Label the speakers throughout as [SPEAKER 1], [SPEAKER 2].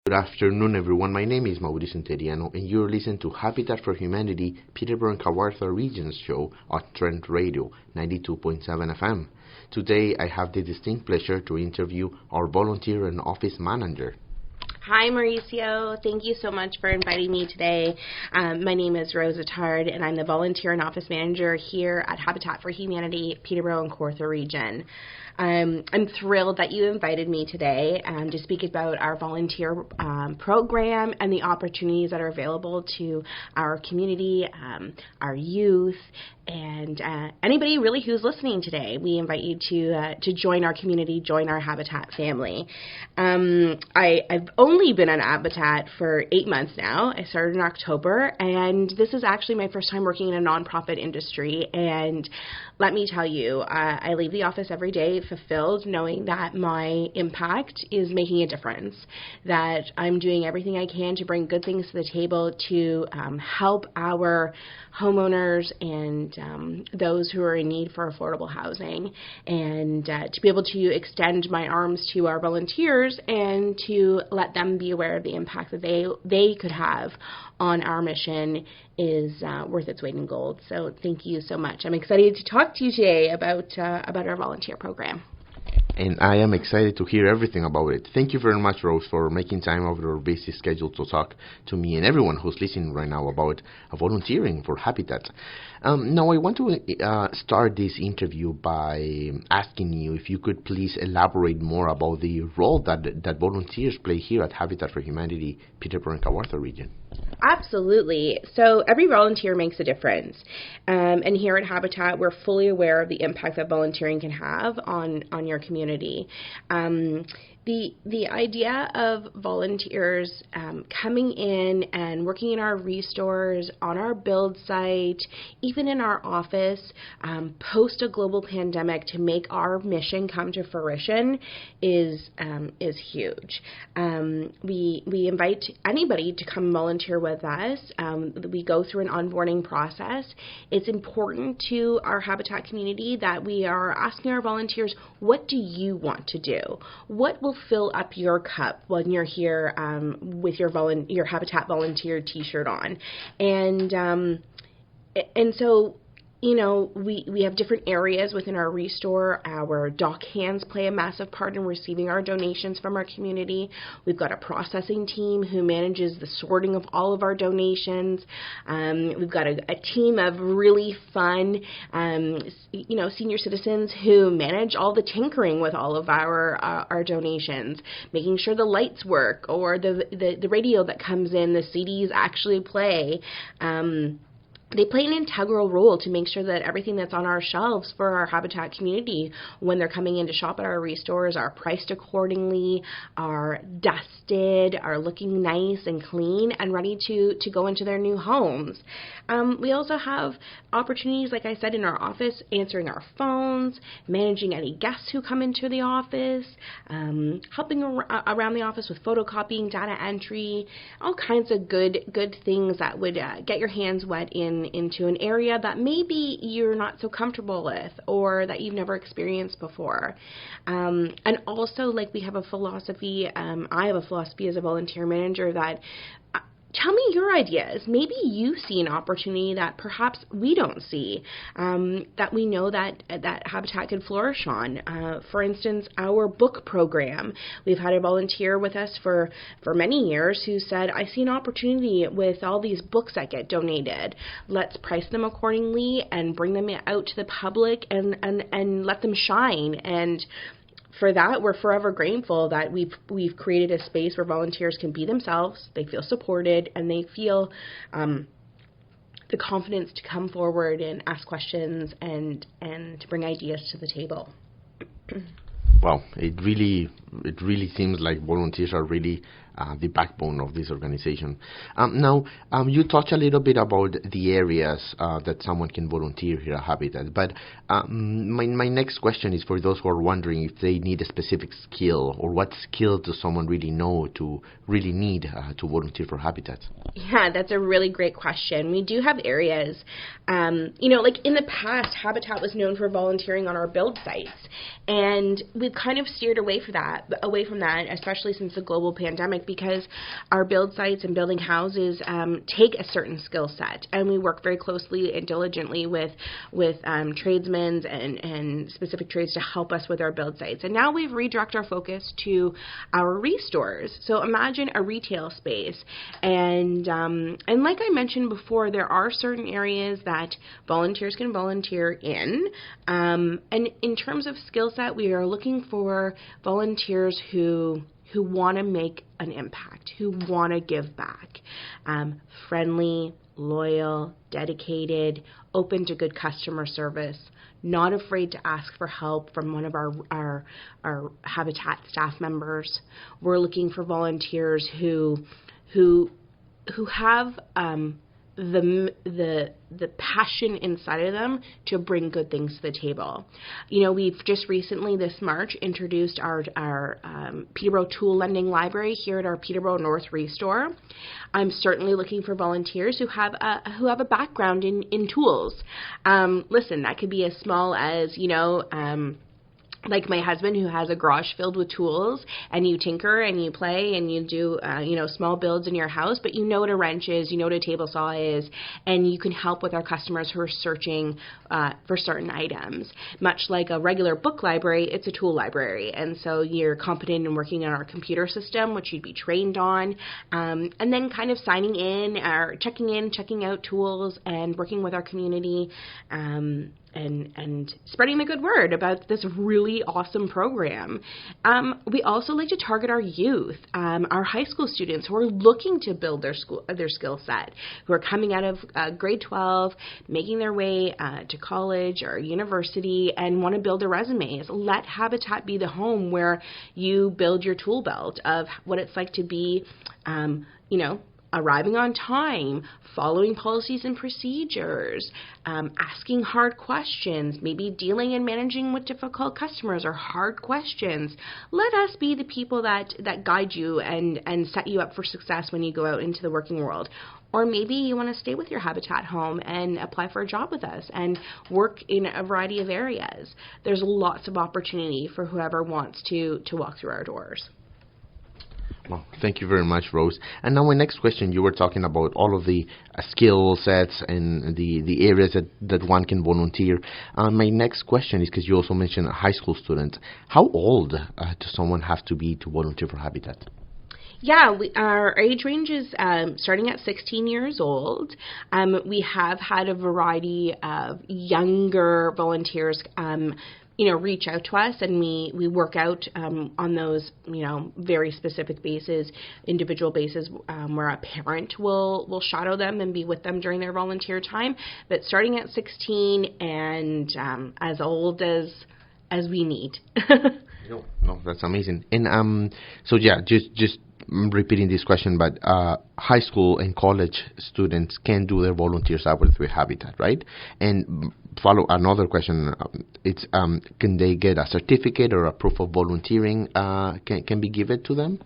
[SPEAKER 1] Good afternoon, everyone. My name is Mauricio Interiano, and you're listening to Habitat for Humanity, Peterborough and Kawartha Region's show on Trent Radio, 92.7 FM. Today, I have the distinct pleasure to interview our volunteer and office manager.
[SPEAKER 2] Hi, Mauricio. Thank you so much for inviting me today. My name is Rose Attard, and I'm the volunteer and office manager here at Habitat for Humanity, Peterborough and Kawartha Region. I'm thrilled that you invited me today to speak about our volunteer program and the opportunities that are available to our community, our youth, and anybody really who's listening today. We invite you to join our community, join our Habitat family. I've only been on Habitat for 8 months now. I started in October, and this is actually my first time working in a nonprofit industry. And let me tell you, I leave the office every day fulfilled knowing that my impact is making a difference, that I'm doing everything I can to bring good things to the table to help our homeowners and those who are in need for affordable housing, and to be able to extend my arms to our volunteers and to let them be aware of the impact that they could have on our mission is worth its weight in gold. So thank you so much. I'm excited to talk to you today about our volunteer program.
[SPEAKER 1] And I am excited to hear everything about it. Thank you very much, Rose, for making time out of your busy schedule to talk to me and everyone who's listening right now about volunteering for Habitat. Now, I want to start this interview by asking you if you could please elaborate more about the role that volunteers play here at Habitat for Humanity, Peterborough and Kawartha region.
[SPEAKER 2] Absolutely. So every volunteer makes a difference. And here at Habitat, we're fully aware of the impact that volunteering can have on your community. The idea of volunteers coming in and working in our restores, on our build site, even in our office, post a global pandemic to make our mission come to fruition is huge. We invite anybody to come volunteer with us. We go through an onboarding process. It's important to our Habitat community that we are asking our volunteers, what do you want to do? What will fill up your cup when you're here with your Habitat volunteer T-shirt on, and so. You know, we have different areas within our restore. Our dock hands play a massive part in receiving our donations from our community. We've got a processing team who manages the sorting of all of our donations. We've got a team of really fun, senior citizens who manage all the tinkering with all of our donations, making sure the lights work or the radio that comes in, the CDs actually play. They play an integral role to make sure that everything that's on our shelves for our Habitat community when they're coming in to shop at our restores are priced accordingly, are dusted, are looking nice and clean and ready to go into their new homes. We also have opportunities, like I said, in our office, answering our phones, managing any guests who come into the office, helping around the office with photocopying, data entry, all kinds of good things that would get your hands wet into an area that maybe you're not so comfortable with or that you've never experienced before. And also, like, we have a philosophy, I have a philosophy as a volunteer manager that tell me your ideas. Maybe you see an opportunity that perhaps we don't see, that we know that Habitat could flourish on. For instance, our book program. We've had a volunteer with us for many years who said, I see an opportunity with all these books that get donated. Let's price them accordingly and bring them out to the public and let them shine. And for that, we're forever grateful that we've created a space where volunteers can be themselves, they feel supported, and they feel the confidence to come forward and ask questions and to bring ideas to the table.
[SPEAKER 1] Wow, it really seems like volunteers are really the backbone of this organization. Now, you touched a little bit about the areas that someone can volunteer here at Habitat, but my next question is for those who are wondering if they need a specific skill, or what skill does someone really know to really need to volunteer for Habitat?
[SPEAKER 2] Yeah, that's a really great question. We do have areas, like in the past, Habitat was known for volunteering on our build sites, and we've kind of steered away from that, especially since the global pandemic, because our build sites and building houses take a certain skill set, and we work very closely and diligently with tradesmen and specific trades to help us with our build sites. And now we've redirected our focus to our restores. So imagine a retail space, and like I mentioned before, there are certain areas that volunteers can volunteer in. And in terms of skill set, we are looking for volunteers who want to make an impact, who want to give back, friendly, loyal, dedicated, open to good customer service, not afraid to ask for help from one of our Habitat staff members. We're looking for volunteers who have the passion inside of them to bring good things to the table. You know, we've just recently this March introduced our Peterborough Tool Lending Library here at our Peterborough North Restore. I'm certainly looking for volunteers who have a background in tools. Listen, that could be as small as, like my husband, who has a garage filled with tools, and you tinker and you play and you do, small builds in your house, but you know what a wrench is, you know what a table saw is, and you can help with our customers who are searching for certain items. Much like a regular book library, it's a tool library, and so you're competent in working on our computer system, which you'd be trained on, and then kind of signing in or checking out tools and working with our community, and spreading the good word about this really awesome program. We also like to target our youth, our high school students who are looking to build their skill set, who are coming out of grade 12, making their way to college or university and want to build their resumes. Let Habitat be the home where you build your tool belt of what it's like to be, arriving on time, following policies and procedures, asking hard questions, maybe dealing and managing with difficult customers or hard questions. Let us be the people that guide you and set you up for success when you go out into the working world. Or maybe you want to stay with your Habitat home and apply for a job with us and work in a variety of areas. There's lots of opportunity for whoever wants to walk through our doors.
[SPEAKER 1] Well, thank you very much, Rose. And now my next question, you were talking about all of the skill sets and the areas that one can volunteer. My next question is, because you also mentioned a high school student, how old does someone have to be to volunteer for Habitat?
[SPEAKER 2] Yeah, our age range is starting at 16 years old. We have had a variety of younger volunteers reach out to us, and we work out on those, very specific bases, individual bases, where a parent will shadow them and be with them during their volunteer time. But starting at 16 and as old as we need.
[SPEAKER 1] No, that's amazing. And so yeah, just repeating this question, but high school and college students can do their volunteer hours with Habitat, right? And follow another question, it's can they get a certificate or a proof of volunteering can be given to them?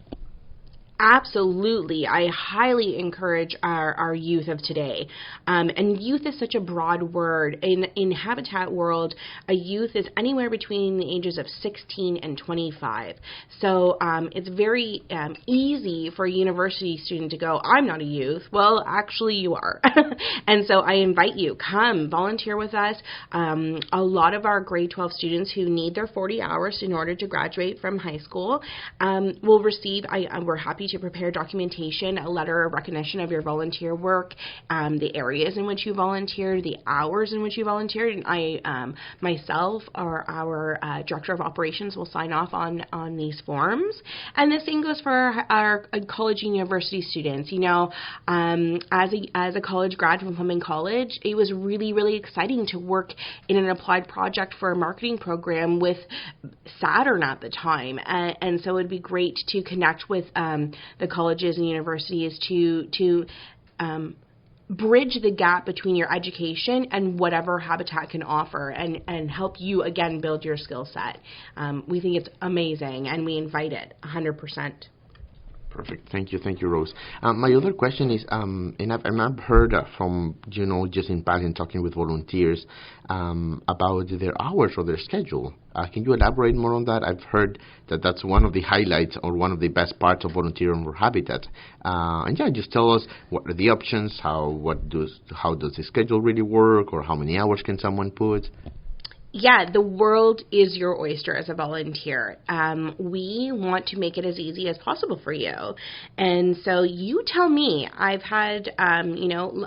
[SPEAKER 2] Absolutely. I highly encourage our youth of today. And youth is such a broad word. In Habitat world, a youth is anywhere between the ages of 16 and 25. So it's very easy for a university student to go, I'm not a youth. Well, actually you are. And so I invite you, come volunteer with us. A lot of our grade 12 students who need their 40 hours in order to graduate from high school will receive, we're happy to prepare documentation, a letter of recognition of your volunteer work, the areas in which you volunteered, the hours in which you volunteered, and I myself or our director of operations will sign off on these forms. And the same goes for our college and university students. As a college grad from Fleming College, it was really, really exciting to work in an applied project for a marketing program with Saturn at the time, and so it'd be great to connect with the colleges and universities to bridge the gap between your education and whatever Habitat can offer and help you, again, build your skill set. We think it's amazing, and we invite it 100%.
[SPEAKER 1] Perfect. Thank you, Rose. My other question is, and I've heard from, just in passing, talking with volunteers about their hours or their schedule. Can you elaborate more on that? I've heard that that's one of the highlights or one of the best parts of volunteering for Habitat. And yeah, just tell us what are the options, how does the schedule really work, or how many hours can someone put?
[SPEAKER 2] Yeah, the world is your oyster as a volunteer. We want to make it as easy as possible for you. And so you tell me. I've had,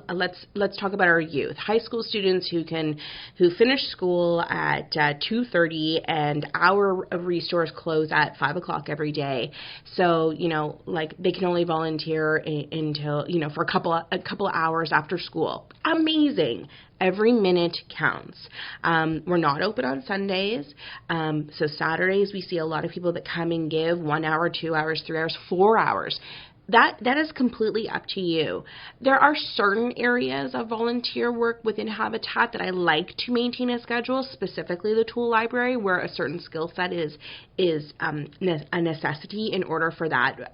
[SPEAKER 2] let's talk about our youth. High school students who finish school at 2:30, and our restores close at 5 o'clock every day. So, they can only volunteer until, for a couple of hours after school. Amazing. Every minute counts. We're not open on Sundays. So Saturdays we see a lot of people that come and give 1 hour, 2 hours, 3 hours, 4 hours. That is completely up to you. There are certain areas of volunteer work within Habitat that I like to maintain a schedule, specifically the tool library, where a certain skill set is a necessity in order for that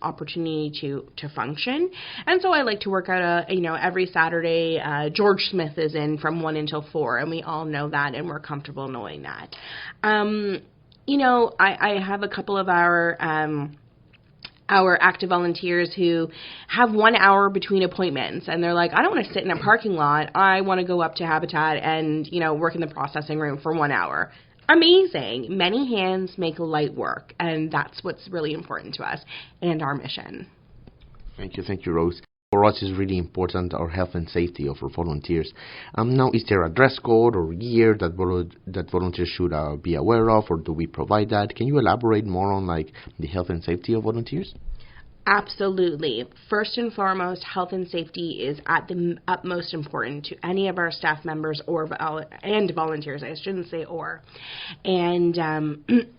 [SPEAKER 2] opportunity to function. And so I like to work out every Saturday George Smith is in from 1 until 4, and we all know that, and we're comfortable knowing that. I have a couple of our active volunteers who have 1 hour between appointments, and they're like, I don't want to sit in a parking lot. I want to go up to Habitat and, work in the processing room for 1 hour. Amazing. Many hands make light work, and that's what's really important to us and our mission.
[SPEAKER 1] Thank you, Rose. For us, it's really important our health and safety of our volunteers. Now, is there a dress code or gear that volunteers should be aware of, or do we provide that? Can you elaborate more on the health and safety of volunteers?
[SPEAKER 2] Absolutely. First and foremost, health and safety is at the utmost important to any of our staff members and volunteers. I shouldn't say or. And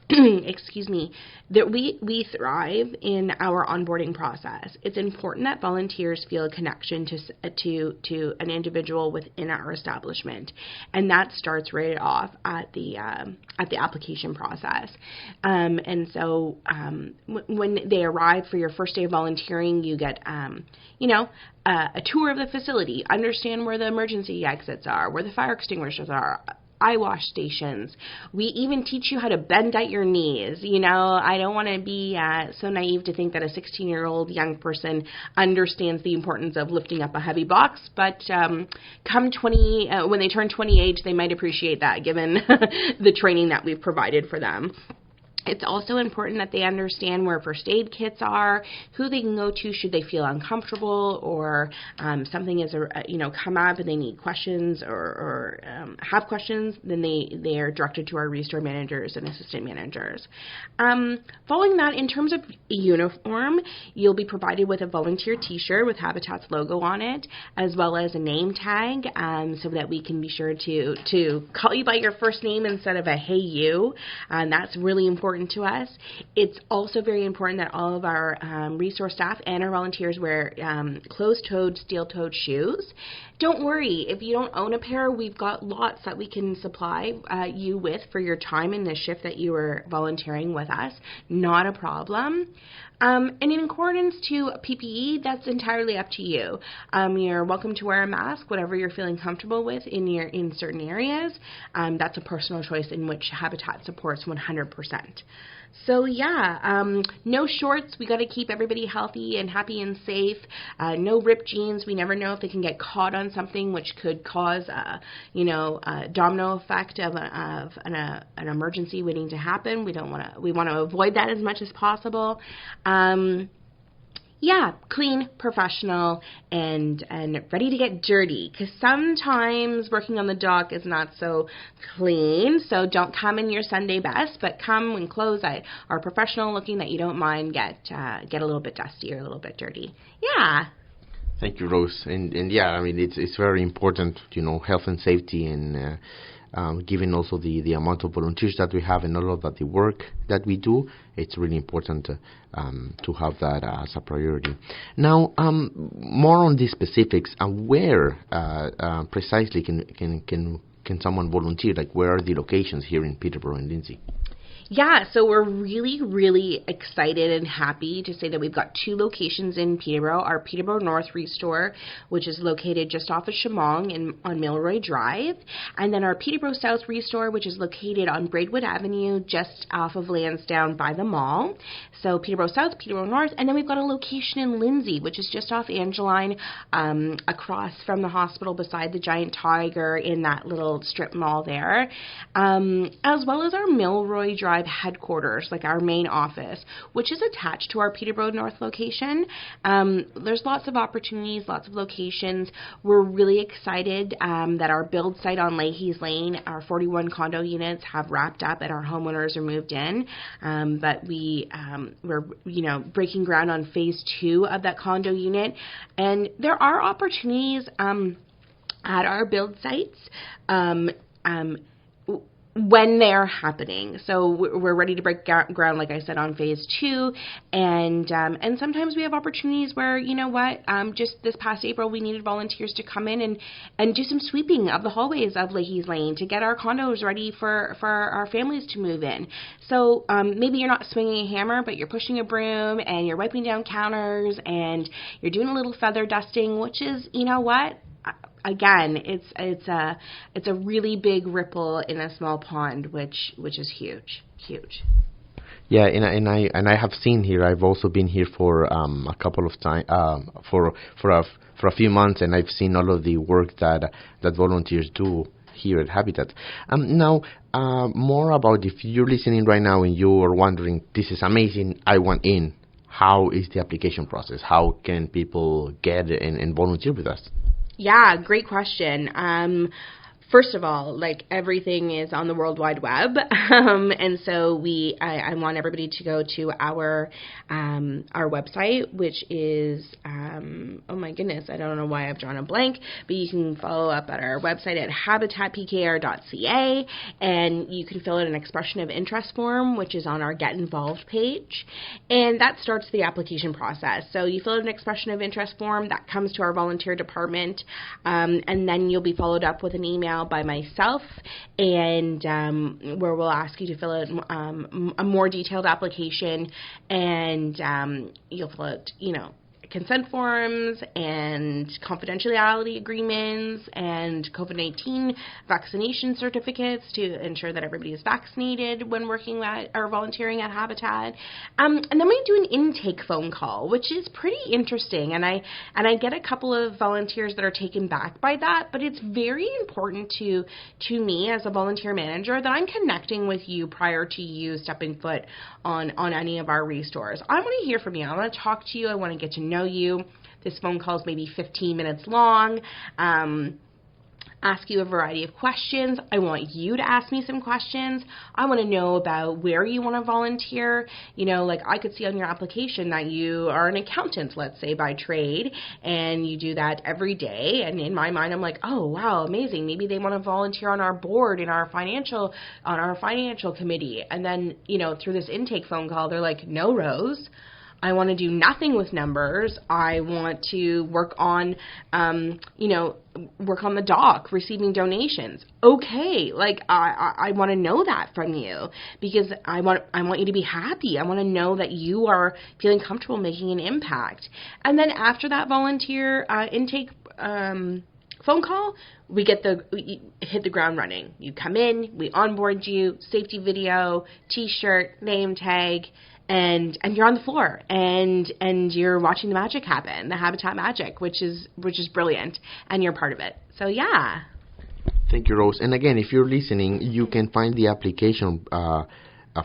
[SPEAKER 2] excuse me, that we thrive in our onboarding process. It's important that volunteers feel a connection to an individual within our establishment, and that starts right off at the application process. And so when they arrive for your first day of volunteering, you get a tour of the facility, understand where the emergency exits are, where the fire extinguishers are, eye wash stations. We even teach you how to bend at your knees. I don't want to be so naive to think that a 16-year-old young person understands the importance of lifting up a heavy box, but when they turn 28, they might appreciate that, given the training that we've provided for them. It's also important that they understand where first aid kits are, who they can go to should they feel uncomfortable, or something is come up and they need questions or have questions. Then they are directed to our restore managers and assistant managers. Following that, in terms of uniform, you'll be provided with a volunteer T-shirt with Habitat's logo on it, as well as a name tag, so that we can be sure to call you by your first name instead of a hey you. And that's really important to us. It's also very important that all of our resource staff and our volunteers wear closed-toed, steel-toed shoes. Don't worry, if you don't own a pair, we've got lots that we can supply you with for your time in the shift that you are volunteering with us. Not a problem. And in accordance to PPE, that's entirely up to you. You're welcome to wear a mask, whatever you're feeling comfortable with in certain areas. That's a personal choice in which Habitat supports 100%. So yeah, no shorts. We got to keep everybody healthy and happy and safe. No ripped jeans. We never know if they can get caught on something, which could cause a domino effect of an emergency waiting to happen. We want to avoid that as much as possible. Yeah, clean, professional, and ready to get dirty, because sometimes working on the dock is not so clean. So don't come in your Sunday best, but come when clothes are professional looking, that you don't mind get a little bit dusty or a little bit dirty. Yeah.
[SPEAKER 1] Thank you, Rose. And yeah, I mean, it's very important, health and safety, and given also the amount of volunteers that we have and all of the work that we do, it's really important to have that as a priority. Now, more on the specifics, where precisely can someone volunteer? Like, where are the locations here in Peterborough and Lindsay?
[SPEAKER 2] Yeah, so we're really, really excited and happy to say that we've got 2 locations in Peterborough. Our Peterborough North Restore, which is located just off of Chemong on Milroy Drive, and then our Peterborough South Restore, which is located on Braidwood Avenue, just off of Lansdowne by the mall. So Peterborough South, Peterborough North, and then we've got a location in Lindsay, which is just off Angeline, across from the hospital beside the Giant Tiger in that little strip mall there, as well as our Milroy Drive headquarters, like our main office, which is attached to our Peterborough North location. There's lots of opportunities, lots of locations. We're really excited that our build site on Leahy's Lane, our 41 condo units, have wrapped up and our homeowners are moved in. But we're breaking ground on phase 2 of that condo unit, and there are opportunities at our build sites. When they're happening. So we're ready to break ground, like I said, on phase 2, and sometimes we have opportunities where, just this past April we needed volunteers to come in and do some sweeping of the hallways of Leahy's Lane to get our condos ready for our families to move in. So maybe you're not swinging a hammer, but you're pushing a broom and you're wiping down counters and you're doing a little feather dusting, which is, again, it's a really big ripple in a small pond, which is huge.
[SPEAKER 1] Yeah, and I have seen here. I've also been here for a couple of times, for a few months, and I've seen all of the work that volunteers do here at Habitat. Now, more about, if you're listening right now and you are wondering, this is amazing, I want in. How is the application process? How can people get and volunteer with us?
[SPEAKER 2] Yeah, great question. First of all, everything is on the World Wide Web, and so I want everybody to go to our website, which is oh my goodness, I don't know why I've drawn a blank, but you can follow up at our website at habitatpkr.ca, and you can fill out an expression of interest form, which is on our Get Involved page, and that starts the application process. So you fill out an expression of interest form that comes to our volunteer department, and then you'll be followed up with an email by myself, and where we'll ask you to fill out a more detailed application, and you'll fill out, consent forms and confidentiality agreements and COVID-19 vaccination certificates to ensure that everybody is vaccinated when working at or volunteering at Habitat. And then we do an intake phone call, which is pretty interesting. And I get a couple of volunteers that are taken back by that, but it's very important to me as a volunteer manager that I'm connecting with you prior to you stepping foot on any of our restores. I want to hear from you. I want to talk to you. I want to get to know you. This phone call is maybe 15 minutes long. Ask you a variety of questions. I want you to ask me some questions. I want to know about where you want to volunteer. I could see on your application that you are an accountant, let's say, by trade, and you do that every day. And in my mind, I'm like, oh, wow, amazing. Maybe they want to volunteer on our board, on our financial committee. And then, through this intake phone call, they're like, no, Rose, I want to do nothing with numbers. I want to work on, work on the dock, receiving donations. Okay, I want to know that from you because I want you to be happy. I want to know that you are feeling comfortable making an impact. And then after that volunteer intake phone call, we hit the ground running. You come in, we onboard you, safety video, T-shirt, name tag. And you're on the floor, and you're watching the magic happen, the Habitat magic, which is brilliant, and you're part of it. So yeah.
[SPEAKER 1] Thank you, Rose. And again, if you're listening, you can find the application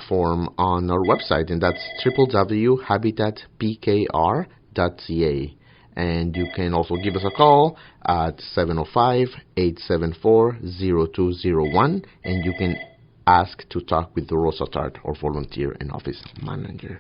[SPEAKER 1] form on our website, and that's www.habitatpkr.ca. And you can also give us a call at 705-874-0201, and you can ask to talk with the Rose Attard, or volunteer and office manager.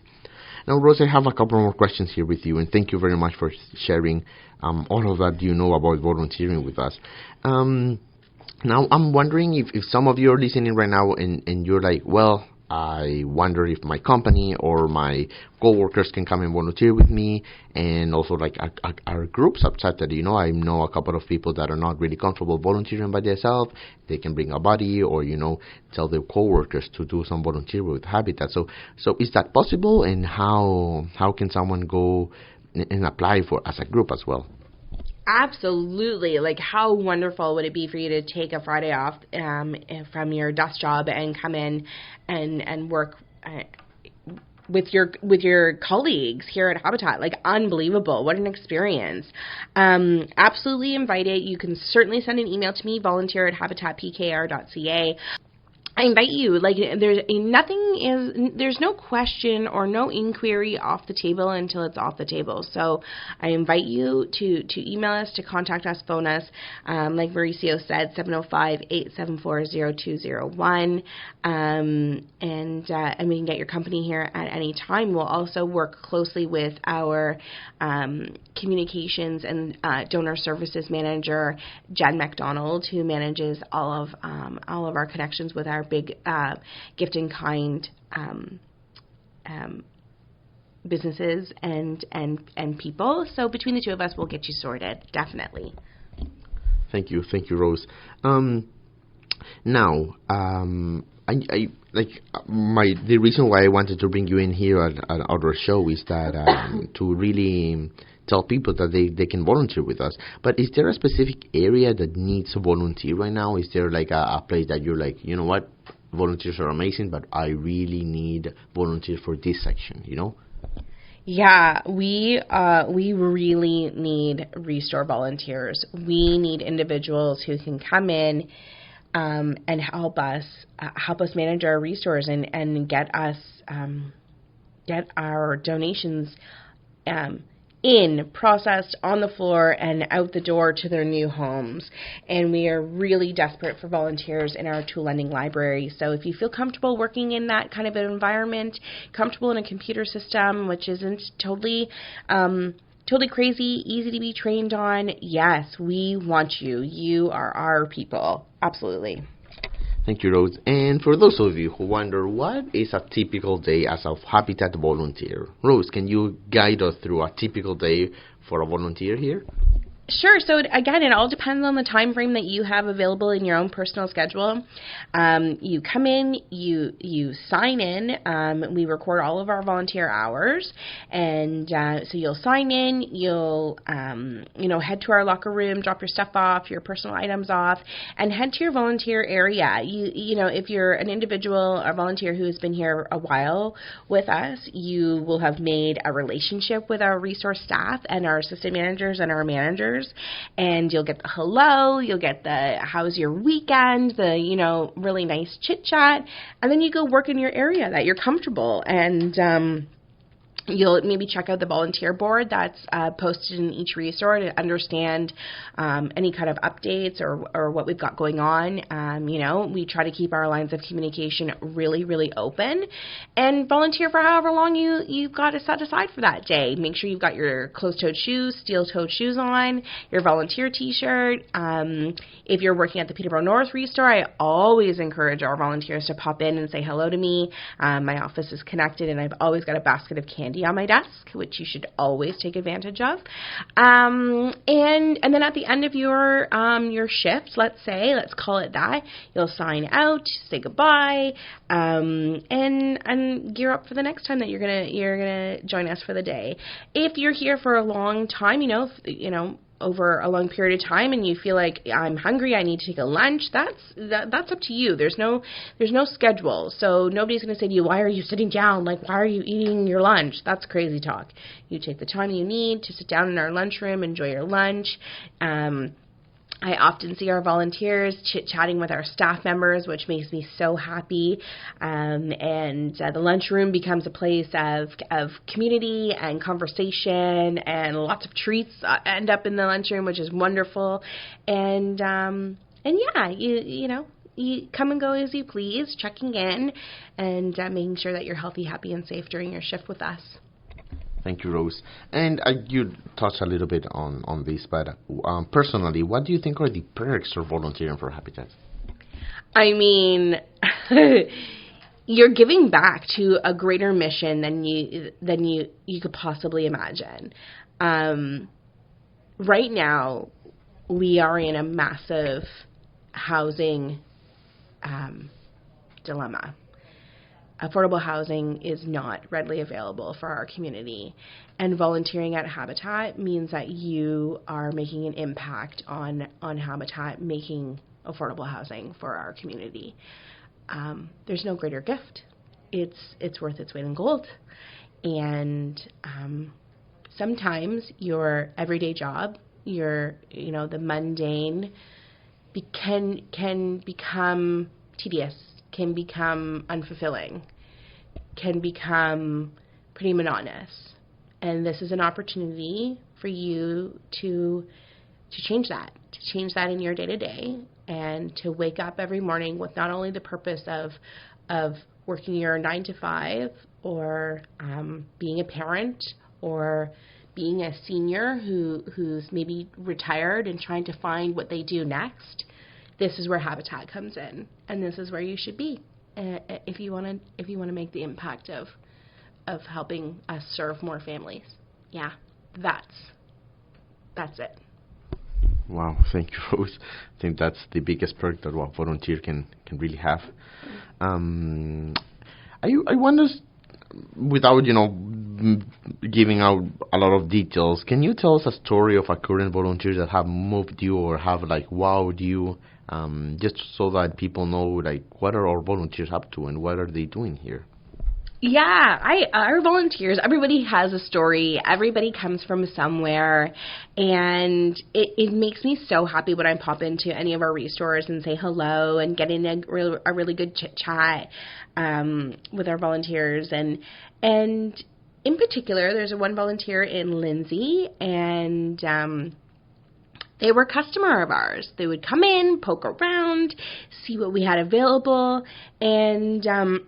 [SPEAKER 1] Now, Rose, I have a couple more questions here with you, and thank you very much for sharing all of that you know about volunteering with us. Now, I'm wondering if some of you are listening right now and you're like, well, I wonder if my company or my coworkers can come and volunteer with me, and also like our groups outside that, I know a couple of people that are not really comfortable volunteering by themselves. They can bring a buddy or, tell their coworkers to do some volunteer with Habitat. So is that possible, and how can someone go and apply for as a group as well?
[SPEAKER 2] Absolutely. Like, how wonderful would it be for you to take a Friday off from your desk job and come in and work with your colleagues here at Habitat? Like, unbelievable. What an experience. Absolutely invite it. You can certainly send an email to me, volunteer@habitatpkr.ca. I invite you. Like, there's no question or no inquiry off the table until it's off the table. So I invite you to email us, to contact us, phone us, like Mauricio said, 705-874-0201, and we can get your company here at any time. We'll also work closely with our communications and donor services manager, Jen McDonald, who manages all of our connections with our big gift in kind businesses and people. So between the two of us, we'll get you sorted, definitely.
[SPEAKER 1] Thank you, Rose. Now, the reason why I wanted to bring you in here at our show is that to really tell people that they can volunteer with us. But is there a specific area that needs a volunteer right now? Is there like a place that you're like, you know what, volunteers are amazing, but I really need volunteers for this section,
[SPEAKER 2] Yeah, we really need Restore volunteers. We need individuals who can come in and help us manage our restores and get our donations processed on the floor and out the door to their new homes. And we are really desperate for volunteers in our tool lending library. So if you feel comfortable working in that kind of an environment, comfortable in a computer system, which isn't totally crazy, easy to be trained on, yes, we want you. You are our people. Absolutely.
[SPEAKER 1] Thank you, Rose. And for those of you who wonder what is a typical day as a Habitat volunteer, Rose, can you guide us through a typical day for a volunteer here?
[SPEAKER 2] Sure. So again, it all depends on the time frame that you have available in your own personal schedule. You come in, you sign in. We record all of our volunteer hours, and so you'll sign in. You'll head to our locker room, drop your stuff off, your personal items off, and head to your volunteer area. If you're an individual or volunteer who has been here a while with us, you will have made a relationship with our resource staff and our assistant managers and our managers. And you'll get the hello, you'll get the how's your weekend, the really nice chit chat, and then you go work in your area that you're comfortable, and you'll maybe check out the volunteer board that's posted in each resource to understand any kind of updates or what we've got going on. We try to keep our lines of communication really, really open, and volunteer for however long you've got to set aside for that day. Make sure you've got your closed-toed shoes, steel-toed shoes on, your volunteer t-shirt. If you're working at the Peterborough North Restore, I always encourage our volunteers to pop in and say hello to me. My office is connected, and I've always got a basket of candy on my desk, which you should always take advantage of. And then at the end of your shift, let's call it that, you'll sign out, say goodbye, and gear up for the next time that you're gonna join us for the day. If you're here for a long time, over a long period of time, and you feel like I'm hungry, I need to take a lunch, that's up to you. There's no schedule, so nobody's going to say to you, why are you sitting down? Like, why are you eating your lunch? That's crazy talk. You take the time you need to sit down in our lunchroom, enjoy your lunch. I often see our volunteers chit-chatting with our staff members, which makes me so happy. And the lunchroom becomes a place of community and conversation, and lots of treats end up in the lunchroom, which is wonderful. And yeah, you come and go as you please, checking in and making sure that you're healthy, happy, and safe during your shift with us.
[SPEAKER 1] Thank you, Rose. And you touched a little bit on this, but personally, what do you think are the perks of volunteering for Habitat?
[SPEAKER 2] I mean, you're giving back to a greater mission than you could possibly imagine. Right now, we are in a massive housing dilemma. Affordable housing is not readily available for our community, and volunteering at Habitat means that you are making an impact on Habitat making affordable housing for our community. There's no greater gift. It's worth its weight in gold. And sometimes your everyday job, the mundane, can become tedious, can become unfulfilling, can become pretty monotonous. And this is an opportunity for you to change that, in your day-to-day, and to wake up every morning with not only the purpose of working your 9 to 5, or being a parent, or being a senior who's maybe retired and trying to find what they do next. This is where Habitat comes in, and this is where you should be if you want to make the impact of helping us serve more families. Yeah, that's it.
[SPEAKER 1] Wow, thank you, Rose. I think that's the biggest perk that a volunteer can really have. I wonder, without giving out a lot of details, can you tell us a story of a current volunteer that have moved you or have wowed you, just so that people know what are our volunteers up to and what are they doing here?
[SPEAKER 2] Yeah, our volunteers, everybody has a story. Everybody comes from somewhere, and it makes me so happy when I pop into any of our restores and say hello and get in a really good chit chat with our volunteers. And in particular, there's one volunteer in Thelindsay, and they were a customer of ours. They would come in, poke around, see what we had available, and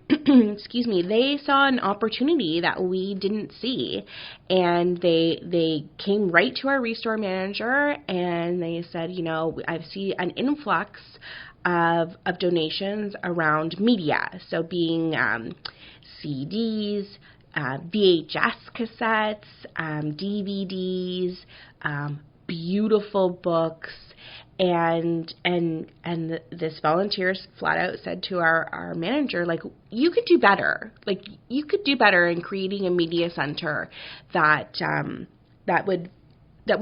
[SPEAKER 2] excuse me, they saw an opportunity that we didn't see, and they came right to our restore manager, and they said, I see an influx of donations around media, so being CDs, VHS cassettes, DVDs, beautiful books, and this volunteer flat out said to our manager, you could do better. You could do better in creating a media center that would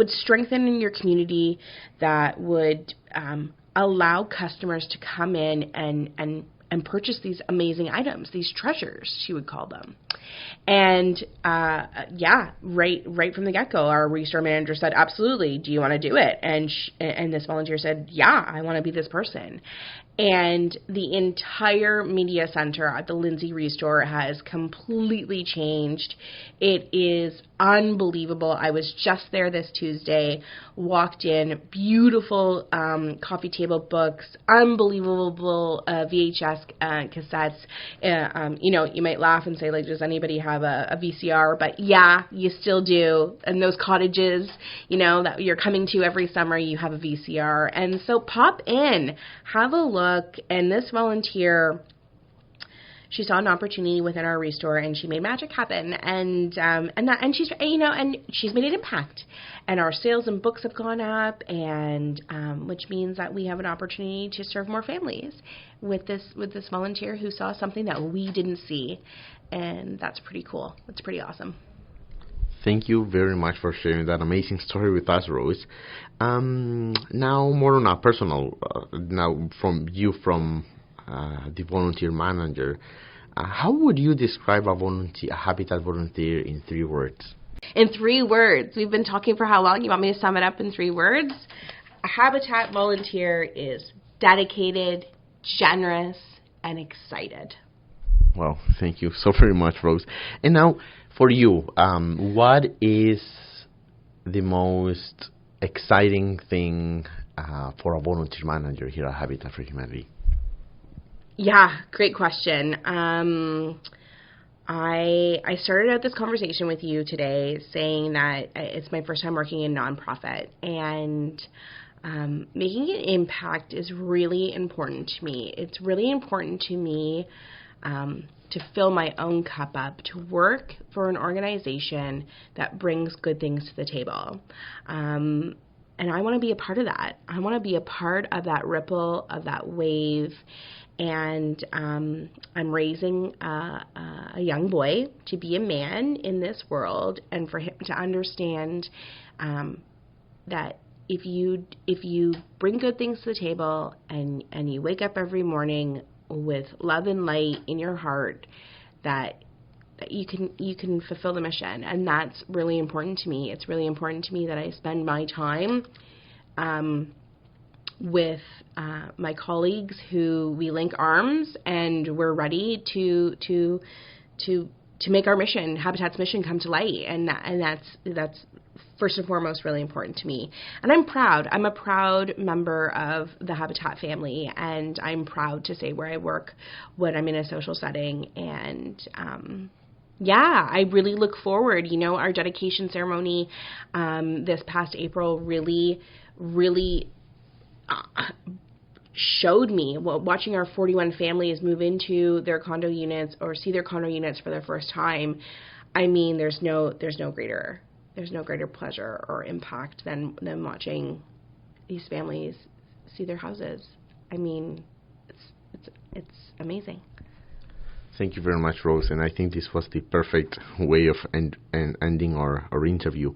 [SPEAKER 2] strengthen in your community, that would allow customers to come in and purchase these amazing items, these treasures, she would call them. And right from the get-go, our restore manager said, absolutely, do you want to do it? And this volunteer said, yeah, I want to be this person. And the entire media center at the Thelindsay Restore has completely changed. It is unbelievable. I was just there this Tuesday, walked in, beautiful coffee table books, unbelievable VHS cassettes. You might laugh and say, does anybody have a VCR? But yeah, you still do. And those cottages, that you're coming to every summer, you have a VCR. And so pop in, have a look. And this volunteer, she saw an opportunity within our restore, and she made magic happen. And she's she's made an impact. And our sales and books have gone up, and which means that we have an opportunity to serve more families with this volunteer who saw something that we didn't see, and that's pretty cool. That's pretty awesome.
[SPEAKER 1] Thank you very much for sharing that amazing story with us, Rose. Now, more on a personal, from the volunteer manager, how would you describe a Habitat volunteer in 3 words?
[SPEAKER 2] In 3 words. We've been talking for how long? You want me to sum it up in 3 words? A Habitat volunteer is dedicated, generous, and excited.
[SPEAKER 1] Well, thank you so very much, Rose. And now, for you, what is the most exciting thing for a volunteer manager here at Habitat for Humanity?
[SPEAKER 2] Yeah, great question. I started out this conversation with you today saying that it's my first time working in nonprofit, and making an impact is really important to me. It's really important to me to fill my own cup up, to work for an organization that brings good things to the table. And I want to be a part of that. I want to be a part of that ripple, of that wave. And I'm raising a young boy to be a man in this world, and for him to understand that if you bring good things to the table and you wake up every morning with love and light in your heart, that you can fulfill the mission. And that's really important to me. It's really important to me that I spend my time with my colleagues who we link arms and we're ready to make our mission, Habitat's mission, come to light. And that's first and foremost really important to me. And I'm proud. I'm a proud member of the Habitat family, and I'm proud to say where I work when I'm in a social setting. And I really look forward. Our dedication ceremony this past April really showed me, watching our 41 families move into their condo units or see their condo units for their first time. I mean, there's no greater pleasure or impact than watching these families see their houses. I mean, it's amazing.
[SPEAKER 1] Thank you very much, Rose. And I think this was the perfect way of ending our interview.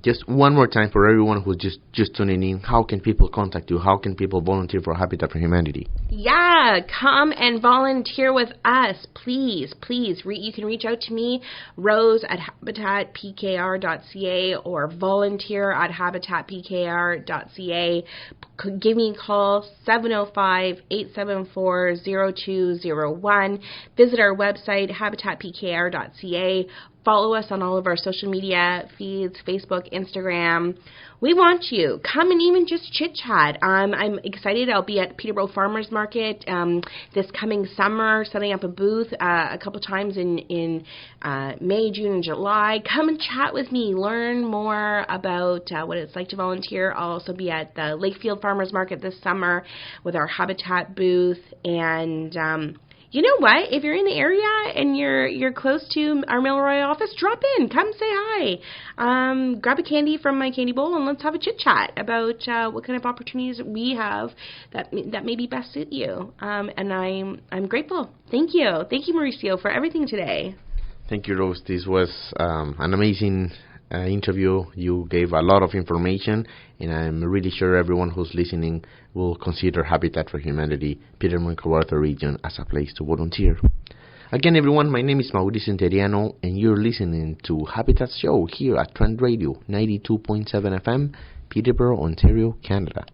[SPEAKER 1] Just one more time for everyone who's just tuning in, how can people contact you? How can people volunteer for Habitat for Humanity?
[SPEAKER 2] Yeah, come and volunteer with us, please. You can reach out to me, Rose at habitatpkr.ca or volunteer at habitatpkr.ca. Give me a call, 705-874-0201. Visit our website, habitatpkr.ca. Follow us on all of our social media feeds, Facebook, Instagram. We want you. Come and even just chit-chat. I'm excited. I'll be at Peterborough Farmers Market this coming summer, setting up a booth a couple times in May, June, and July. Come and chat with me. Learn more about what it's like to volunteer. I'll also be at the Lakefield Farmers Market this summer with our Habitat booth. And you know what? If you're in the area and you're close to our Milroy office, drop in. Come say hi. Grab a candy from my candy bowl and let's have a chit chat about what kind of opportunities we have that maybe best suit you. And I'm grateful. Thank you, Mauricio, for everything today.
[SPEAKER 1] Thank you, Rose. This was an amazing interview. You gave a lot of information, and I'm really sure everyone who's listening will consider Habitat for Humanity, Peterborough-Kawartha region, as a place to volunteer. Again, everyone, my name is Mauricio Interiano, and you're listening to Habitat's show here at Trend Radio, 92.7 FM, Peterborough, Ontario, Canada.